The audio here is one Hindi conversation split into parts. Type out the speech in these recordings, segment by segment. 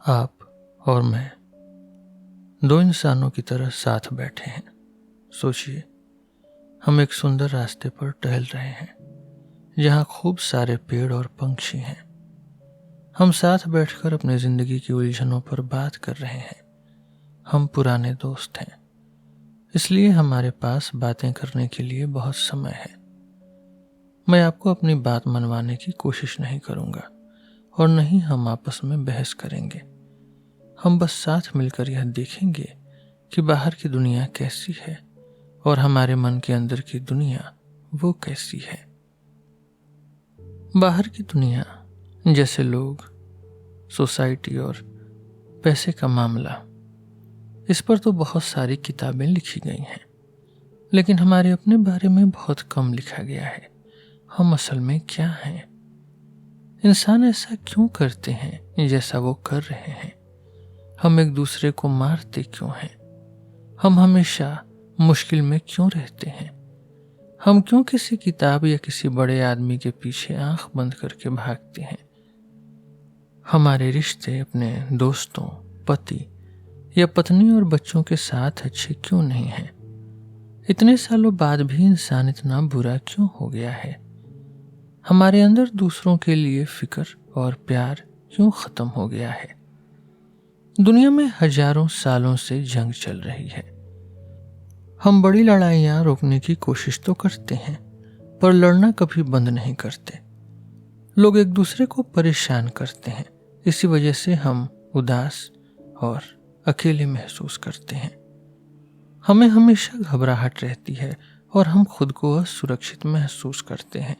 आप और मैं दो इंसानों की तरह साथ बैठे हैं। सोचिए, हम एक सुंदर रास्ते पर टहल रहे हैं जहाँ खूब सारे पेड़ और पंछी हैं। हम साथ बैठकर अपनी जिंदगी की उलझनों पर बात कर रहे हैं। हम पुराने दोस्त हैं, इसलिए हमारे पास बातें करने के लिए बहुत समय है। मैं आपको अपनी बात मनवाने की कोशिश नहीं करूंगा और न ही हम आपस में बहस करेंगे। हम बस साथ मिलकर यह देखेंगे कि बाहर की दुनिया कैसी है और हमारे मन के अंदर की दुनिया वो कैसी है। बाहर की दुनिया जैसे लोग, सोसाइटी और पैसे का मामला, इस पर तो बहुत सारी किताबें लिखी गई हैं, लेकिन हमारे अपने बारे में बहुत कम लिखा गया है। हम असल में क्या हैं? इंसान ऐसा क्यों करते हैं जैसा वो कर रहे हैं? हम एक दूसरे को मारते क्यों हैं? हम हमेशा मुश्किल में क्यों रहते हैं? हम क्यों किसी किताब या किसी बड़े आदमी के पीछे आंख बंद करके भागते हैं? हमारे रिश्ते अपने दोस्तों, पति या पत्नी और बच्चों के साथ अच्छे क्यों नहीं हैं? इतने सालों बाद भी इंसान इतना बुरा क्यों हो गया है? हमारे अंदर दूसरों के लिए फिक्र और प्यार क्यों खत्म हो गया है? दुनिया में हजारों सालों से जंग चल रही है। हम बड़ी लड़ाइयां रोकने की कोशिश तो करते हैं, पर लड़ना कभी बंद नहीं करते। लोग एक दूसरे को परेशान करते हैं, इसी वजह से हम उदास और अकेले महसूस करते हैं। हमें हमेशा घबराहट रहती है और हम खुद को असुरक्षित महसूस करते हैं।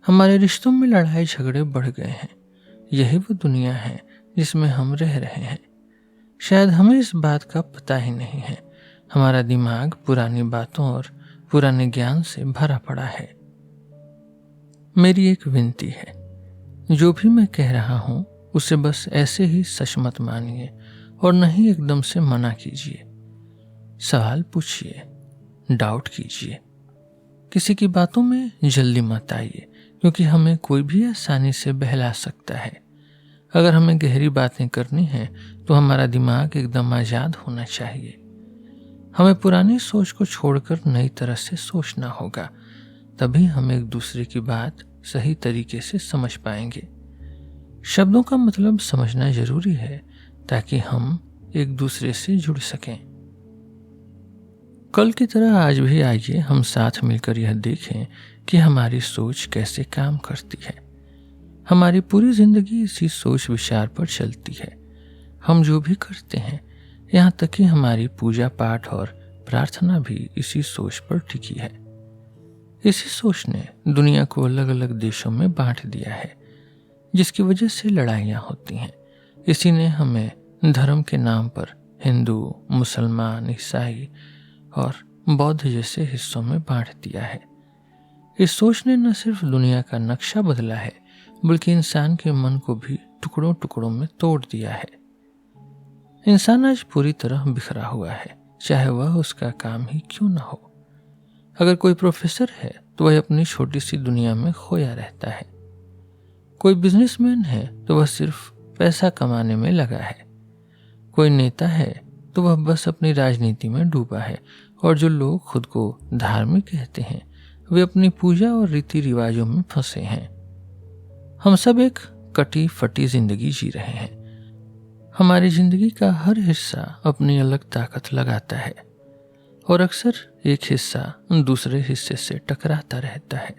हमारे रिश्तों में लड़ाई झगड़े बढ़ गए हैं। यही वो दुनिया है जिसमें हम रह रहे हैं। शायद हमें इस बात का पता ही नहीं है। हमारा दिमाग पुरानी बातों और पुराने ज्ञान से भरा पड़ा है। मेरी एक विनती है, जो भी मैं कह रहा हूं उसे बस ऐसे ही सच मत मानिए और नहीं एकदम से मना कीजिए। सवाल पूछिए, डाउट कीजिए। किसी की बातों में जल्दी मत आइए, क्योंकि हमें कोई भी आसानी से बहला सकता है। अगर हमें गहरी बातें करनी है तो हमारा दिमाग एकदम आजाद होना चाहिए। हमें पुरानी सोच को छोड़कर नई तरह से सोचना होगा, तभी हम एक दूसरे की बात सही तरीके से समझ पाएंगे। शब्दों का मतलब समझना जरूरी है ताकि हम एक दूसरे से जुड़ सकें। कल की तरह आज भी आइए हम साथ मिलकर यह देखें कि हमारी सोच कैसे काम करती है। हमारी पूरी जिंदगी इसी सोच विचार पर चलती है। हम जो भी करते हैं, यहाँ तक कि हमारी पूजा पाठ और प्रार्थना भी इसी सोच पर टिकी है। इसी सोच ने दुनिया को अलग अलग देशों में बांट दिया है, जिसकी वजह से लड़ाइयाँ होती हैं। इसी ने हमें धर्म के नाम पर हिंदू, मुसलमान, ईसाई और बौद्ध जैसे हिस्सों में बांट दिया है। इस सोच ने न सिर्फ दुनिया का नक्शा बदला है, बल्कि इंसान के मन को भी टुकड़ों टुकड़ों में तोड़ दिया है। इंसान आज पूरी तरह बिखरा हुआ है, चाहे वह उसका काम ही क्यों न हो। अगर कोई प्रोफेसर है तो वह अपनी छोटी सी दुनिया में खोया रहता है। कोई बिजनेसमैन है तो वह सिर्फ पैसा कमाने में लगा है। कोई नेता है तो वह बस अपनी राजनीति में डूबा है, और जो लोग खुद को धार्मिक कहते हैं वे अपनी पूजा और रीति रिवाजों में फंसे हैं। हम सब एक कटी फटी जिंदगी जी रहे हैं। हमारी जिंदगी का हर हिस्सा अपनी अलग ताकत लगाता है और अक्सर एक हिस्सा दूसरे हिस्से से टकराता रहता है।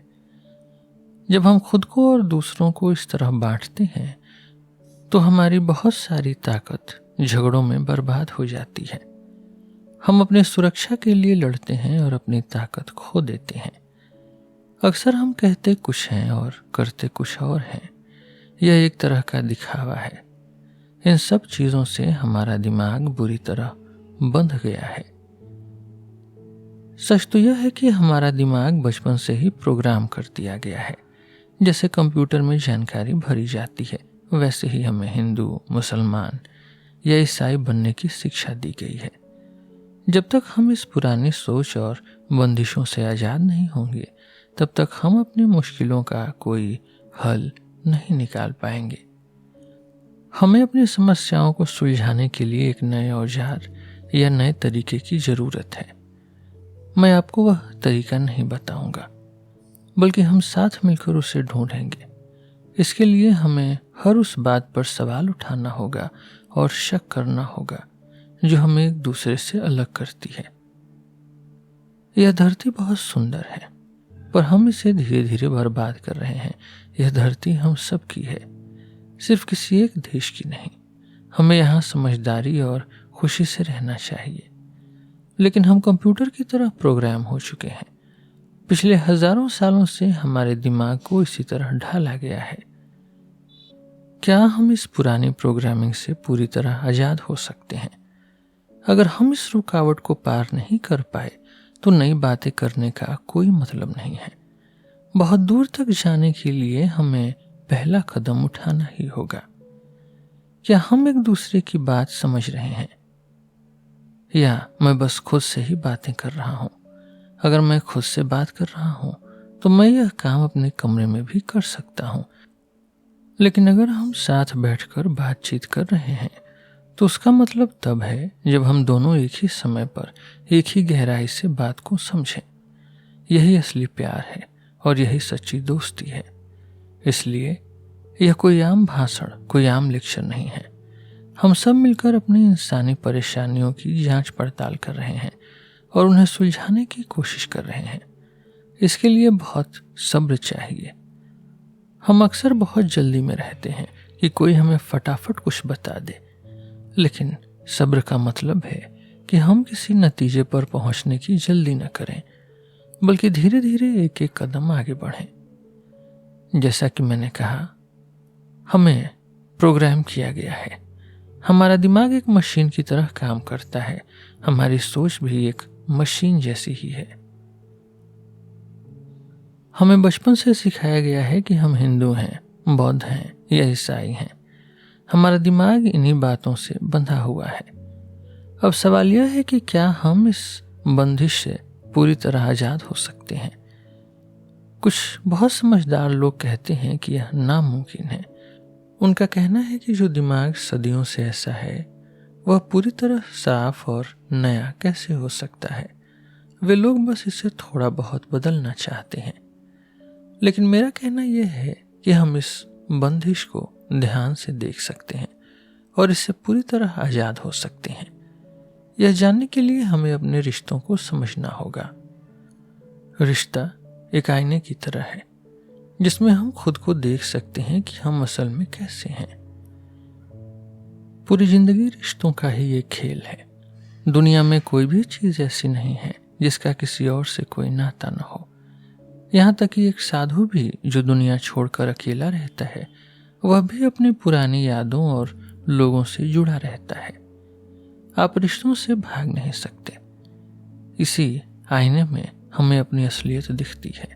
जब हम खुद को और दूसरों को इस तरह बांटते हैं तो हमारी बहुत सारी ताकत झगड़ों में बर्बाद हो जाती है। हम अपनी सुरक्षा के लिए लड़ते हैं और अपनी ताकत खो देते हैं। अक्सर हम कहते कुछ हैं और करते कुछ और हैं। यह एक तरह का दिखावा है। इन सब चीजों से हमारा दिमाग बुरी तरह बंध गया है। सच तो यह है कि हमारा दिमाग बचपन से ही प्रोग्राम कर दिया गया है। जैसे कंप्यूटर में जानकारी भरी जाती है, वैसे ही हमें हिंदू, मुसलमान या ईसाई बनने की शिक्षा दी गई है। जब तक हम इस पुरानी सोच और बंदिशों से आजाद नहीं होंगे, तब तक हम अपनी मुश्किलों का कोई हल नहीं निकाल पाएंगे। हमें अपनी समस्याओं को सुलझाने के लिए एक नए औजार या नए तरीके की ज़रूरत है। मैं आपको वह तरीका नहीं बताऊंगा, बल्कि हम साथ मिलकर उसे ढूंढेंगे। इसके लिए हमें हर उस बात पर सवाल उठाना होगा और शक करना होगा जो हमें एक दूसरे से अलग करती है। यह धरती बहुत सुंदर है, पर हम इसे धीरे धीरे बर्बाद कर रहे हैं। यह धरती हम सब की है, सिर्फ किसी एक देश की नहीं। हमें यहाँ समझदारी और खुशी से रहना चाहिए, लेकिन हम कंप्यूटर की तरह प्रोग्राम हो चुके हैं। पिछले हजारों सालों से हमारे दिमाग को इसी तरह ढाला गया है। क्या हम इस पुरानी प्रोग्रामिंग से पूरी तरह आजाद हो सकते हैं? अगर हम इस रुकावट को पार नहीं कर पाए तो नई बातें करने का कोई मतलब नहीं है। बहुत दूर तक जाने के लिए हमें पहला कदम उठाना ही होगा। क्या हम एक दूसरे की बात समझ रहे हैं, या मैं बस खुद से ही बातें कर रहा हूं? अगर मैं खुद से बात कर रहा हूं तो मैं यह काम अपने कमरे में भी कर सकता हूं, लेकिन अगर हम साथ बैठकर बातचीत कर रहे हैं तो उसका मतलब तब है जब हम दोनों एक ही समय पर एक ही गहराई से बात को समझें। यही असली प्यार है और यही सच्ची दोस्ती है। इसलिए यह कोई आम भाषण, कोई आम लेक्चर नहीं है। हम सब मिलकर अपनी इंसानी परेशानियों की जांच पड़ताल कर रहे हैं और उन्हें सुलझाने की कोशिश कर रहे हैं। इसके लिए बहुत सब्र चाहिए। हम अक्सर बहुत जल्दी में रहते हैं कि कोई हमें फटाफट कुछ बता दे, लेकिन सब्र का मतलब है कि हम किसी नतीजे पर पहुंचने की जल्दी न करें, बल्कि धीरे धीरे एक एक कदम आगे बढ़ें। जैसा कि मैंने कहा, हमें प्रोग्राम किया गया है। हमारा दिमाग एक मशीन की तरह काम करता है। हमारी सोच भी एक मशीन जैसी ही है। हमें बचपन से सिखाया गया है कि हम हिंदू हैं, बौद्ध हैं या ईसाई हैं। हमारा दिमाग इन्हीं बातों से बंधा हुआ है। अब सवाल यह है कि क्या हम इस बंदिश से पूरी तरह आजाद हो सकते हैं? कुछ बहुत समझदार लोग कहते हैं कि यह नामुमकिन है। उनका कहना है कि जो दिमाग सदियों से ऐसा है, वह पूरी तरह साफ और नया कैसे हो सकता है? वे लोग बस इसे थोड़ा बहुत बदलना चाहते हैं। लेकिन मेरा कहना यह है कि हम इस बंदिश को ध्यान से देख सकते हैं और इससे पूरी तरह आजाद हो सकते हैं। यह जानने के लिए हमें अपने रिश्तों को समझना होगा। रिश्ता एक आईने की तरह है, जिसमें हम खुद को देख सकते हैं कि हम असल में कैसे हैं। पूरी जिंदगी रिश्तों का ही एक खेल है। दुनिया में कोई भी चीज ऐसी नहीं है जिसका किसी और से कोई नाता न हो। यहाँ तक कि एक साधु भी जो दुनिया छोड़कर अकेला रहता है, वह भी अपनी पुरानी यादों और लोगों से जुड़ा रहता है। आप रिश्तों से भाग नहीं सकते। इसी आईने में हमें अपनी असलियत दिखती है।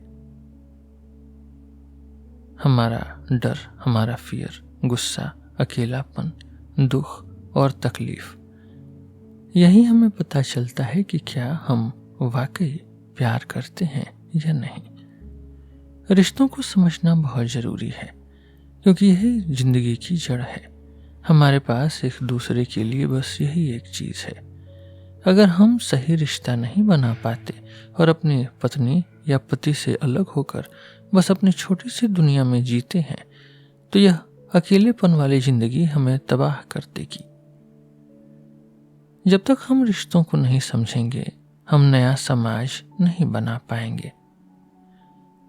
हमारा डर, हमारा फियर, गुस्सा, अकेलापन, दुख और तकलीफ, यही हमें पता चलता है कि क्या हम वाकई प्यार करते हैं या नहीं। रिश्तों को समझना बहुत जरूरी है, क्योंकि यही जिंदगी की जड़ है। हमारे पास एक दूसरे के लिए बस यही एक चीज है। अगर हम सही रिश्ता नहीं बना पाते और अपनी पत्नी या पति से अलग होकर बस अपनी छोटी सी दुनिया में जीते हैं, तो यह अकेलेपन वाली जिंदगी हमें तबाह कर देगी। जब तक हम रिश्तों को नहीं समझेंगे, हम नया समाज नहीं बना पाएंगे।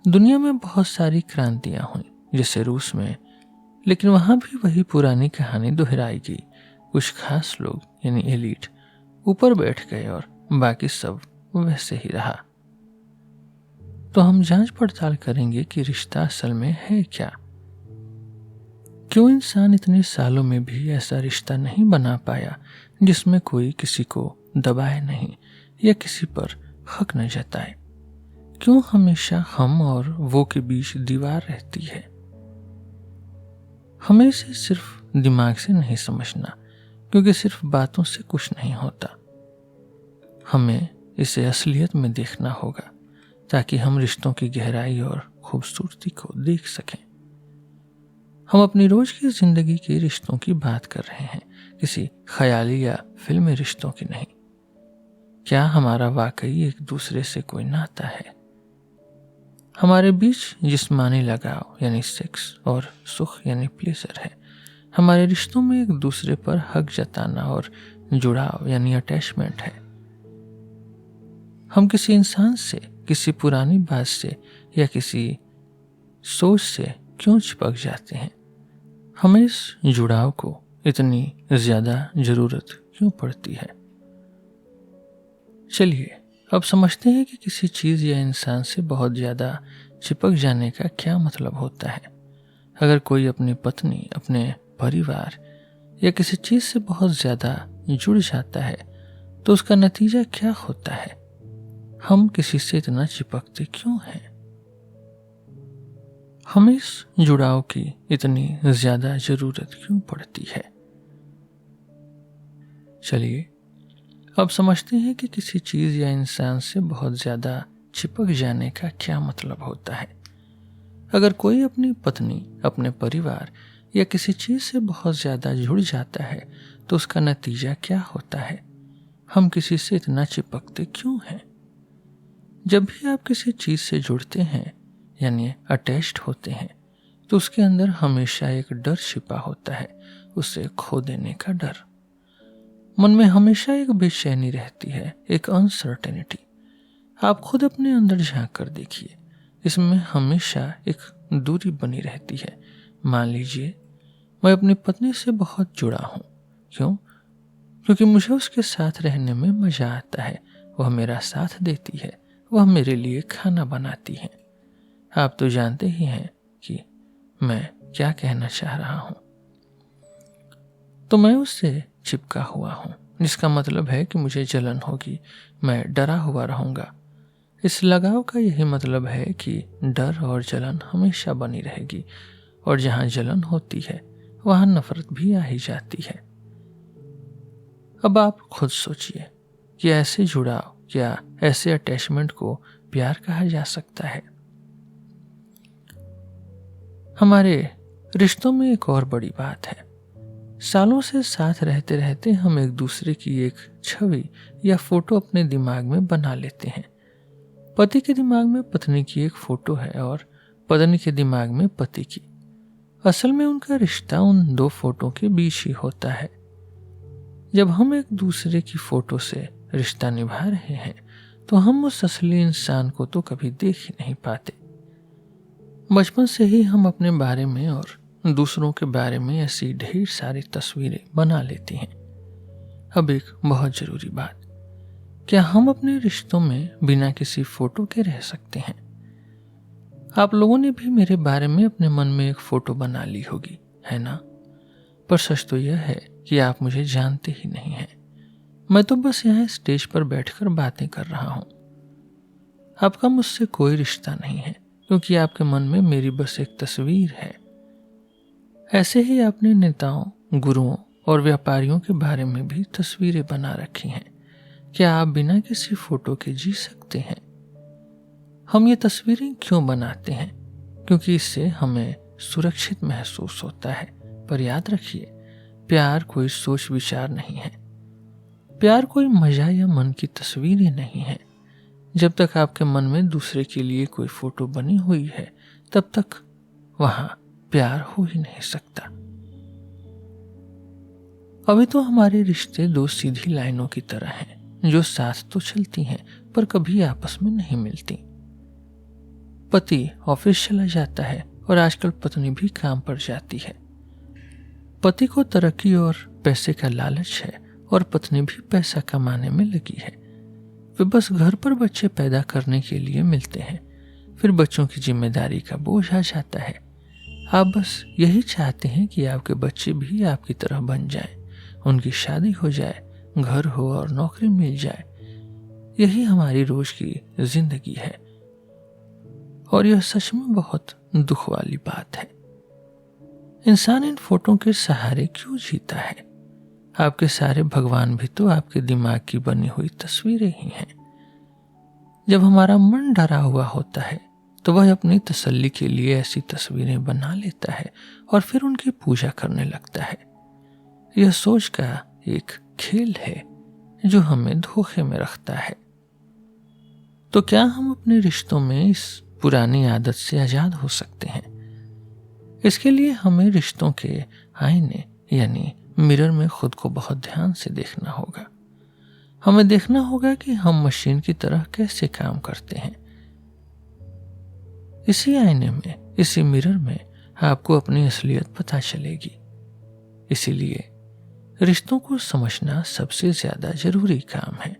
दुनिया में बहुत सारी क्रांतियां हुई, जैसे रूस में, लेकिन वहां भी वही पुरानी कहानी दोहराई गई। कुछ खास लोग यानी एलीट ऊपर बैठ गए और बाकी सब वैसे ही रहा। तो हम जांच पड़ताल करेंगे कि रिश्ता असल में है क्या। क्यों इंसान इतने सालों में भी ऐसा रिश्ता नहीं बना पाया जिसमें कोई किसी को दबाए नहीं या किसी पर हक न जताए? क्यों हमेशा हम और वो के बीच दीवार रहती है? हमें इसे सिर्फ दिमाग से नहीं समझना, क्योंकि सिर्फ बातों से कुछ नहीं होता। हमें इसे असलियत में देखना होगा, ताकि हम रिश्तों की गहराई और खूबसूरती को देख सकें। हम अपनी रोज की जिंदगी के रिश्तों की बात कर रहे हैं, किसी ख्याली या फिल्मी रिश्तों की नहीं। क्या हमारा वाकई एक दूसरे से कोई नाता है? हमारे बीच जिस्मानी लगाव यानी सेक्स और सुख यानी प्लेजर है। हमारे रिश्तों में एक दूसरे पर हक जताना और जुड़ाव यानी अटैचमेंट है। हम किसी इंसान से, किसी पुरानी बात से या किसी सोच से क्यों चिपक जाते हैं? हमें इस जुड़ाव को इतनी ज्यादा जरूरत क्यों पड़ती है? चलिए अब समझते हैं कि किसी चीज या इंसान से बहुत ज्यादा चिपक जाने का क्या मतलब होता है। अगर कोई अपनी पत्नी, अपने परिवार या किसी चीज से बहुत ज्यादा जुड़ जाता है तो उसका नतीजा क्या होता है? हम किसी से इतना चिपकते क्यों हैं? हमें इस जुड़ाव की इतनी ज्यादा जरूरत क्यों पड़ती है? चलिए अब समझते हैं कि किसी चीज या इंसान से बहुत ज्यादा चिपक जाने का क्या मतलब होता है। अगर कोई अपनी पत्नी, अपने परिवार या किसी चीज से बहुत ज्यादा जुड़ जाता है तो उसका नतीजा क्या होता है? हम किसी से इतना चिपकते क्यों हैं? जब भी आप किसी चीज से जुड़ते हैं यानी अटैच्ड होते हैं तो उसके अंदर हमेशा एक डर छिपा होता है, उसे खो देने का डर। मन में हमेशा एक बेचैनी रहती है, एक अनसर्टेनिटी। आप खुद अपने अंदर झांक कर देखिए, इसमें हमेशा एक दूरी बनी रहती है। मान लीजिए मैं अपनी पत्नी से बहुत जुड़ा हूं। क्यों? क्योंकि मुझे उसके साथ रहने में मजा आता है। वह मेरा साथ देती है, वह मेरे लिए खाना बनाती है। आप तो जानते ही हैं कि मैं क्या कहना चाह रहा हूं। तो मैं उससे चिपका हुआ हूं, जिसका मतलब है कि मुझे जलन होगी, मैं डरा हुआ रहूंगा। इस लगाव का यही मतलब है कि डर और जलन हमेशा बनी रहेगी, और जहां जलन होती है वहां नफरत भी आ ही जाती है। अब आप खुद सोचिए कि ऐसे जुड़ाव या ऐसे अटैचमेंट को प्यार कहा जा सकता है? हमारे रिश्तों में एक और बड़ी बात है। सालों से साथ रहते रहते हम एक दूसरे की एक छवि या फोटो अपने दिमाग में बना लेते हैं। पति के दिमाग में पत्नी की एक फोटो है और पत्नी के दिमाग में पति की। असल में उनका रिश्ता उन दो फोटो के बीच ही होता है। जब हम एक दूसरे की फोटो से रिश्ता निभा रहे हैं तो हम उस असली इंसान को तो कभी देख ही नहीं पाते। बचपन से ही हम अपने बारे में और दूसरों के बारे में ऐसी ढेर सारी तस्वीरें बना लेते हैं। अब एक बहुत जरूरी बात, क्या हम अपने रिश्तों में बिना किसी फोटो के रह सकते हैं? आप लोगों ने भी मेरे बारे में अपने मन में एक फोटो बना ली होगी, है ना? पर सच तो यह है कि आप मुझे जानते ही नहीं हैं। मैं तो बस यहाँ स्टेज पर बैठकर बातें कर रहा हूँ। आपका मुझसे कोई रिश्ता नहीं है, क्योंकि आपके मन में मेरी बस एक तस्वीर है। ऐसे ही आपने नेताओं, गुरुओं और व्यापारियों के बारे में भी तस्वीरें बना रखी हैं। क्या आप बिना किसी फोटो के जी सकते हैं? हम ये तस्वीरें क्यों बनाते हैं? क्योंकि इससे हमें सुरक्षित महसूस होता है। पर याद रखिए, प्यार कोई सोच विचार नहीं है। प्यार कोई मजा या मन की तस्वीरें नहीं है। जब तक आपके मन में दूसरे के लिए कोई फोटो बनी हुई है, तब तक वहां प्यार हो ही नहीं सकता। अभी तो हमारे रिश्ते दो सीधी लाइनों की तरह हैं, जो साथ तो चलती हैं पर कभी आपस में नहीं मिलती। पति ऑफिस चला जाता है और आजकल पत्नी भी काम पर जाती है। पति को तरक्की और पैसे का लालच है और पत्नी भी पैसा कमाने में लगी है। वे बस घर पर बच्चे पैदा करने के लिए मिलते हैं, फिर बच्चों की जिम्मेदारी का बोझ आ जाता है। आप बस यही चाहते हैं कि आपके बच्चे भी आपकी तरह बन जाएं, उनकी शादी हो जाए, घर हो और नौकरी मिल जाए। यही हमारी रोज की जिंदगी है और यह सच में बहुत दुख वाली बात है। इंसान इन फोटो के सहारे क्यों जीता है? आपके सारे भगवान भी तो आपके दिमाग की बनी हुई तस्वीरें ही हैं। जब हमारा मन डरा हुआ होता है तो वह अपनी तसल्ली के लिए ऐसी तस्वीरें बना लेता है और फिर उनकी पूजा करने लगता है। यह सोच का एक खेल है जो हमें धोखे में रखता है। तो क्या हम अपने रिश्तों में इस पुरानी आदत से आजाद हो सकते हैं? इसके लिए हमें रिश्तों के आईने यानी मिरर में खुद को बहुत ध्यान से देखना होगा। हमें देखना होगा कि हम मशीन की तरह कैसे काम करते हैं। इसी आईने में, इसी मिरर में आपको अपनी असलियत पता चलेगी। इसीलिए रिश्तों को समझना सबसे ज्यादा जरूरी काम है।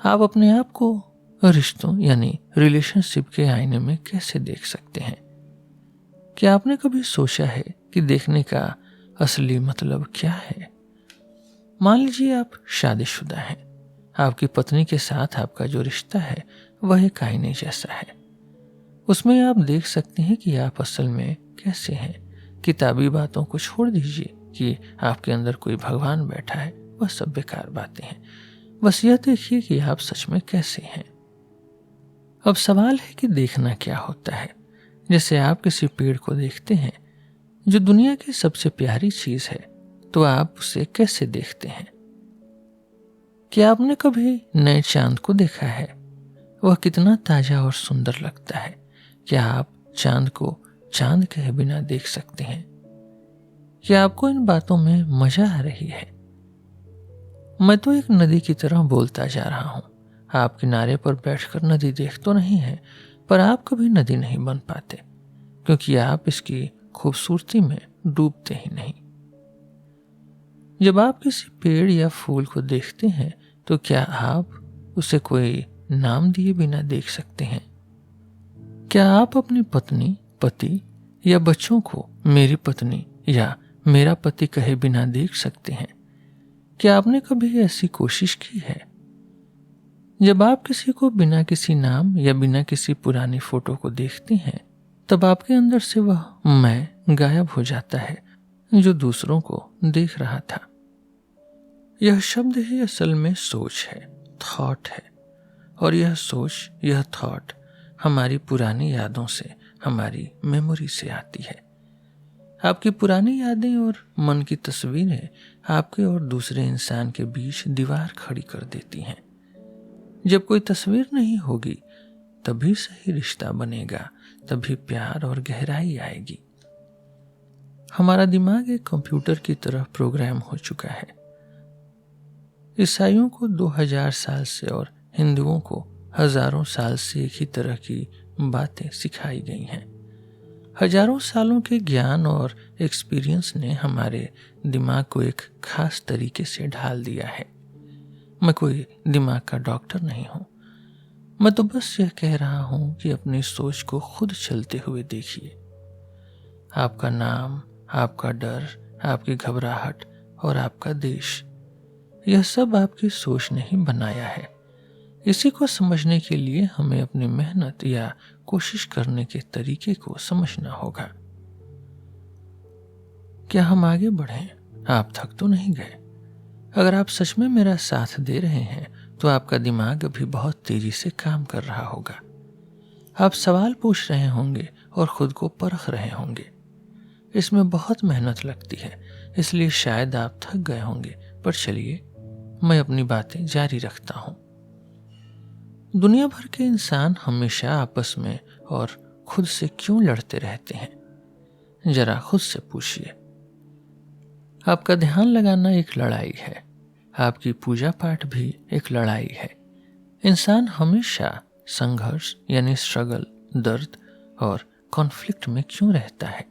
आप अपने आप को रिश्तों यानी रिलेशनशिप के आईने में कैसे देख सकते हैं? क्या आपने कभी सोचा है कि देखने का असली मतलब क्या है? मान लीजिए आप शादीशुदा हैं। आपकी पत्नी के साथ आपका जो रिश्ता है वह एक आईने जैसा है। उसमें आप देख सकते हैं कि आप असल में कैसे हैं। किताबी बातों को छोड़ दीजिए कि आपके अंदर कोई भगवान बैठा है, वह सब बेकार बातें हैं। बस यह देखिए कि आप सच में कैसे हैं। अब सवाल है कि देखना क्या होता है। जैसे आप किसी पेड़ को देखते हैं जो दुनिया की सबसे प्यारी चीज है, तो आप उसे कैसे देखते हैं? क्या आपने कभी नए चांद को देखा है? वह कितना ताजा और सुंदर लगता है। क्या आप चांद को चांद कहे बिना देख सकते हैं? क्या आपको इन बातों में मजा आ रही है? मैं तो एक नदी की तरह बोलता जा रहा हूं। आप किनारे पर बैठकर नदी देख तो नहीं है, पर आप कभी नदी नहीं बन पाते क्योंकि आप इसकी खूबसूरती में डूबते ही नहीं। जब आप किसी पेड़ या फूल को देखते हैं तो क्या आप उसे कोई नाम दिए बिना देख सकते हैं? क्या आप अपनी पत्नी, पति या बच्चों को मेरी पत्नी या मेरा पति कहे बिना देख सकते हैं? क्या आपने कभी ऐसी कोशिश की है? जब आप किसी को बिना किसी नाम या बिना किसी पुरानी फोटो को देखते हैं, तब आपके अंदर से वह मैं गायब हो जाता है जो दूसरों को देख रहा था। यह शब्द ही असल में सोच है, थॉट है। और यह सोच, यह थॉट हमारी पुरानी यादों से, हमारी मेमोरी से आती है। आपकी पुरानी यादें और मन की तस्वीरें आपके और दूसरे इंसान के बीच दीवार खड़ी कर देती हैं। जब कोई तस्वीर नहीं होगी तभी सही रिश्ता बनेगा, तभी प्यार और गहराई आएगी। हमारा दिमाग एक कंप्यूटर की तरह प्रोग्राम हो चुका है। ईसाइयों को 2000 साल से और हिंदुओं को हजारों साल से एक ही तरह की बातें सिखाई गई हैं। हजारों सालों के ज्ञान और एक्सपीरियंस ने हमारे दिमाग को एक खास तरीके से ढाल दिया है। मैं कोई दिमाग का डॉक्टर नहीं हूं। मैं तो बस यह कह रहा हूं कि अपनी सोच को खुद चलते हुए देखिए। आपका नाम, आपका डर, आपकी घबराहट और आपका देश, यह सब आपकी सोच ने ही बनाया है। इसी को समझने के लिए हमें अपनी मेहनत या कोशिश करने के तरीके को समझना होगा। क्या हम आगे बढ़ें? आप थक तो नहीं गए? अगर आप सच में मेरा साथ दे रहे हैं तो आपका दिमाग अभी बहुत तेजी से काम कर रहा होगा। आप सवाल पूछ रहे होंगे और खुद को परख रहे होंगे। इसमें बहुत मेहनत लगती है, इसलिए शायद आप थक गए होंगे। पर चलिए, मैं अपनी बातें जारी रखता हूं। दुनिया भर के इंसान हमेशा आपस में और खुद से क्यों लड़ते रहते हैं? जरा खुद से पूछिए। आपका ध्यान लगाना एक लड़ाई है। आपकी पूजा पाठ भी एक लड़ाई है। इंसान हमेशा संघर्ष यानी स्ट्रगल, दर्द और कॉन्फ्लिक्ट में क्यों रहता है?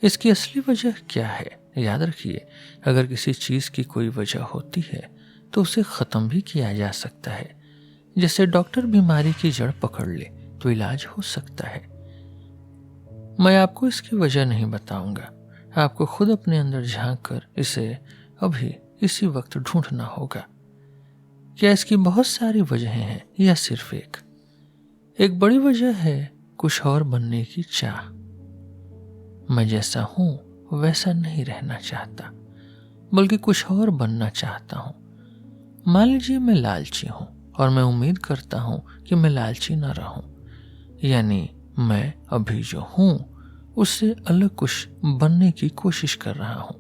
इसकी असली वजह क्या है? याद रखिए, अगर किसी चीज की कोई वजह होती है तो उसे खत्म भी किया जा सकता है। जैसे डॉक्टर बीमारी की जड़ पकड़ ले तो इलाज हो सकता है। मैं आपको इसकी वजह नहीं बताऊंगा। आपको खुद अपने अंदर झांक कर इसे अभी इसी वक्त ढूंढना होगा। क्या इसकी बहुत सारी वजहें हैं या सिर्फ एक? एक बड़ी वजह है कुछ और बनने की चाह। मैं जैसा हूं वैसा नहीं रहना चाहता, बल्कि कुछ और बनना चाहता हूं। मान लीजिए मैं लालची हूं, और मैं उम्मीद करता हूं कि मैं लालची न रहूं, यानी मैं अभी जो हूं उससे अलग कुछ बनने की कोशिश कर रहा हूं।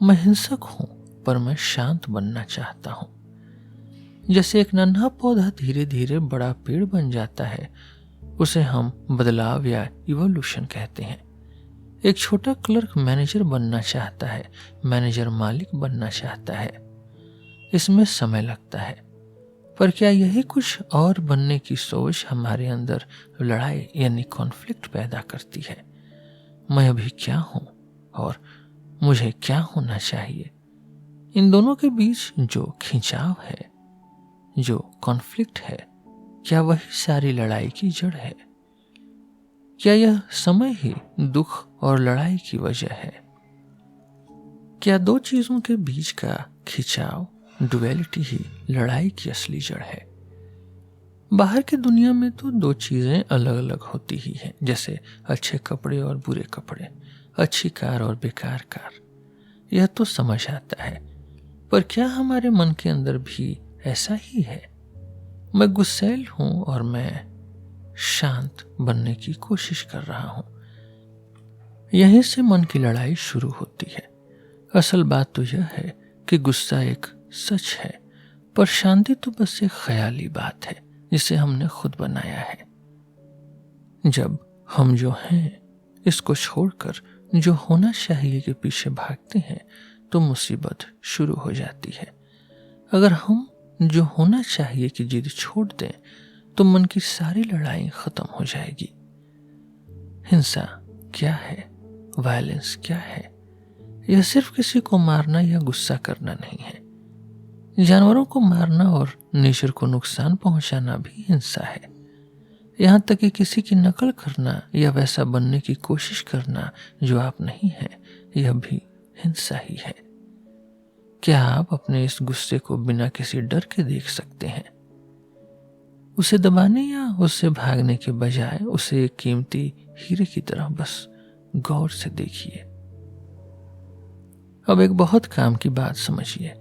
मैं हिंसक हूं, पर मैं शांत बनना चाहता हूं। जैसे एक नन्हा पौधा धीरे धीरे बड़ा पेड़ बन जाता है, उसे हम बदलाव या इवोल्यूशन कहते हैं। एक छोटा क्लर्क मैनेजर बनना चाहता है, मैनेजर मालिक बनना चाहता है। इसमें समय लगता है, पर क्या यही कुछ और बनने की सोच हमारे अंदर लड़ाई यानी कॉन्फ्लिक्ट पैदा करती है? मैं अभी क्या हूं और मुझे क्या होना चाहिए? इन दोनों के बीच जो खिंचाव है, जो कॉन्फ्लिक्ट है, क्या वही सारी लड़ाई की जड़ है? क्या यह समय ही दुख और लड़ाई की वजह है? क्या दो चीजों के बीच का खिंचाव, डुअलिटी ही लड़ाई की असली जड़ है? बाहर की दुनिया में तो दो चीजें अलग अलग होती ही हैं, जैसे अच्छे कपड़े और बुरे कपड़े, अच्छी कार और बेकार कार। यह तो समझ आता है, पर क्या हमारे मन के अंदर भी ऐसा ही है? मैं गुस्सैल हूं और मैं शांत बनने की कोशिश कर रहा हूं। यहीं से मन की लड़ाई शुरू होती है। असल बात तो यह है कि गुस्सा एक सच है, पर शांति तो बस एक ख्याली बात है जिसे हमने खुद बनाया है। जब हम जो हैं इसको छोड़कर जो होना चाहिए के पीछे भागते हैं तो मुसीबत शुरू हो जाती है। अगर हम जो होना चाहिए की जिद छोड़ दें तो मन की सारी लड़ाई खत्म हो जाएगी। हिंसा क्या है? वायलेंस क्या है? यह सिर्फ किसी को मारना या गुस्सा करना नहीं है। जानवरों को मारना और नेचर को नुकसान पहुंचाना भी हिंसा है। यहां तक कि किसी की नकल करना या वैसा बनने की कोशिश करना जो आप नहीं हैं, यह भी हिंसा ही है। क्या आप अपने इस गुस्से को बिना किसी डर के देख सकते हैं? उसे दबाने या उससे भागने के बजाय उसे एक कीमती हीरे की तरह बस गौर से देखिए। अब एक बहुत काम की बात समझिए।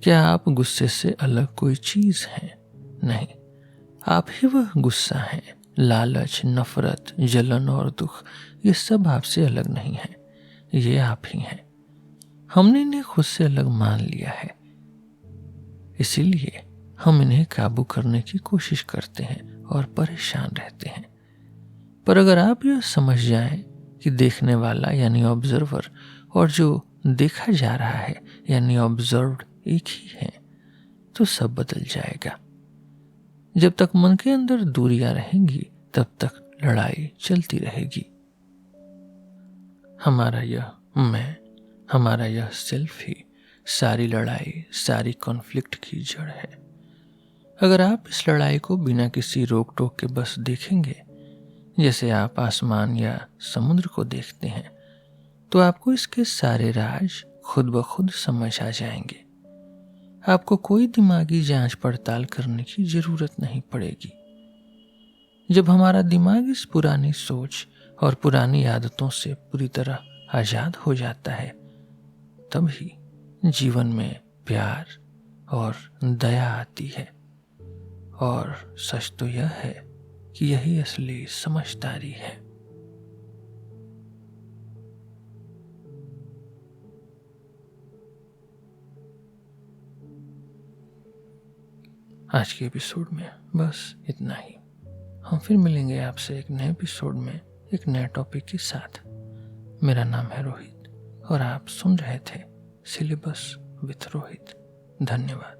क्या आप गुस्से से अलग कोई चीज हैं? नहीं, आप ही वह गुस्सा हैं। लालच, नफरत, जलन और दुख, ये सब आपसे अलग नहीं है, ये आप ही हैं। हमने इन्हें खुद से अलग मान लिया है, इसीलिए हम इन्हें काबू करने की कोशिश करते हैं और परेशान रहते हैं। पर अगर आप यह समझ जाएं कि देखने वाला यानी ऑब्जर्वर और जो देखा जा रहा है यानी ऑब्जर्व्ड एक ही है, तो सब बदल जाएगा। जब तक मन के अंदर दूरियां रहेंगी तब तक लड़ाई चलती रहेगी। हमारा यह मैं, हमारा यह सेल्फ ही सारी लड़ाई, सारी कॉन्फ्लिक्ट की जड़ है। अगर आप इस लड़ाई को बिना किसी रोक टोक के बस देखेंगे, जैसे आप आसमान या समुद्र को देखते हैं, तो आपको इसके सारे राज खुद ब खुद समझ आ जाएंगे। आपको कोई दिमागी जांच पड़ताल करने की जरूरत नहीं पड़ेगी। जब हमारा दिमाग इस पुरानी सोच और पुरानी आदतों से पूरी तरह आजाद हो जाता है, तभी जीवन में प्यार और दया आती है। और सच तो यह है कि यही असली समझदारी है। आज के एपिसोड में बस इतना ही। हम फिर मिलेंगे आपसे एक नए एपिसोड में एक नए टॉपिक के साथ। मेरा नाम है रोहित और आप सुन रहे थे सिलेबस विथ रोहित। धन्यवाद।